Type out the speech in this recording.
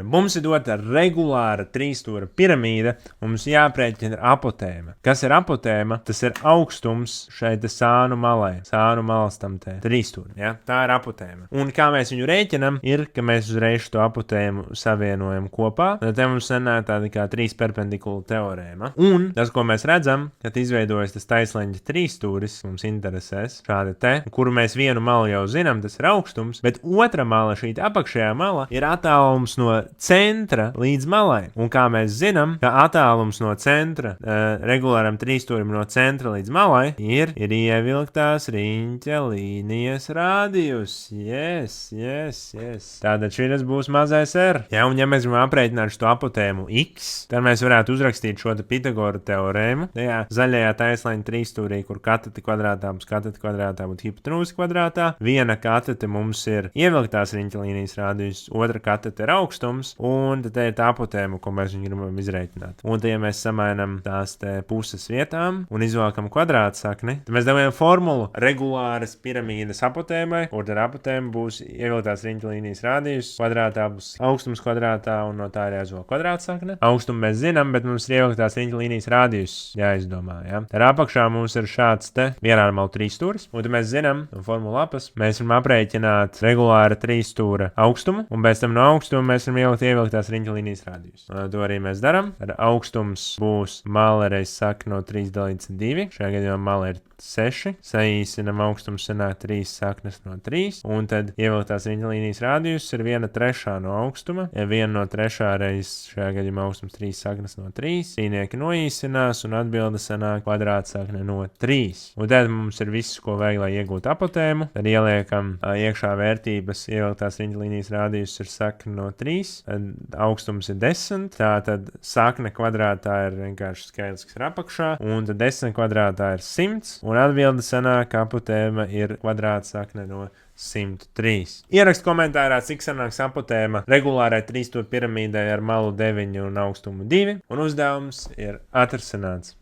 Mums ir dota regulāra trīsstūra piramīda, un mums jāprēķina apotēma. Kas ir apotēma? Tas ir augstums šeit sānu malai. Sānu malas tam te trīsstūrim, ja? Tā ir apotēma. Un kā mēs viņu rēķinam, ir, ka mēs uzreiz to apotēmu savienojam kopā. Tad te mums sanāk tāda kā trīs perpendikula teorēma. Un tas, ko mēs redzam, kad izveidojas tas taisleņa trīsstūris, mums interesēs šādi te, kuru mēs vienu malu jau zinām, tas ir augstums, bet otra mala, šī apakšējā mala, ir attālums no centra līdz malai. Un kā mēs zinām, ka attālums no centra, regulāram trīsstūrim no centra līdz malai, ir ievilktās riņķa līnijas rādījus. Yes. Tātad šis būs mazais R. Ja, un ja mēs gribam aprēķināt šo apotēmu X, tad mēs varētu uzrakstīt šo Pitagora teorēmu. Tajā zaļajā taisleņa trīsstūrī, kur katete kvadrātā būs katete kvadrātā, būtu hipotenūze kvadrātā. Viena katete mums ir ievilktās riņķa līnijas rādījus, otra katete ir augstums, un tad ir tā apotēma, ko mēs gribam izrēķināt. Un tad, ja mēs samainām tās te puses vietām un izvēlkam kvadrātsakni, tad mēs dabūjam formulu regulāras piramīdas apotēmai, kur tad apotēma būs ievilktās riņķa līnijas rādījus, kvadrātā būs augstums kvadrātā, un no tā ir jāizvēl kvadrātsakne. Augstumu mēs zinām, bet mums ir ievilktās riņķa līnijas rādījus jāizdomā. Ja? Tad apakšā mums ir šāds te vienāda malu trīsstūris, un tad mēs zinām, no formula lapas, mēs varam aprēķināt regulāra trīsstūra augstumu, un pēc tam no augstuma mēs varam ievilktās riņķa līnijas rādījus. To arī mēs darām. Tad augstums būs mala reiz sakne no 3 dalīts 2. Šajā gadījumā mala ir 6. Saīsinam augstums sanāk 3 saknes no 3. Un tad ievilktās riņķa līnijas rādījus ir 1/3 no augstuma. Ja 1/3 reiz šajā gadījumā augstums 3 saknes no 3. Trīnieki noīsinās un atbilde sanāk kvadrātsakne no 3. Un tad mums ir viss, ko vajag, lai iegūtu apotēmu. Tad ieliekam iekšā vērtības, ievilktās riņķa līnijas rādījus ir sakne no 3. Tad augstums ir 10. Tātad sakne kvadrātā ir vienkārši skaitlis, kas ir apakšā. Un tad 10 kvadrātā ir 100. Un atbilde sanāk, ka apotēma ir kvadrātsakne no 103. Ierakst komentārā, cik sanāks apotēma regulārai trīsstūra piramīdai ar malu 9 un augstumu 2. Un uzdevums ir atrasināts.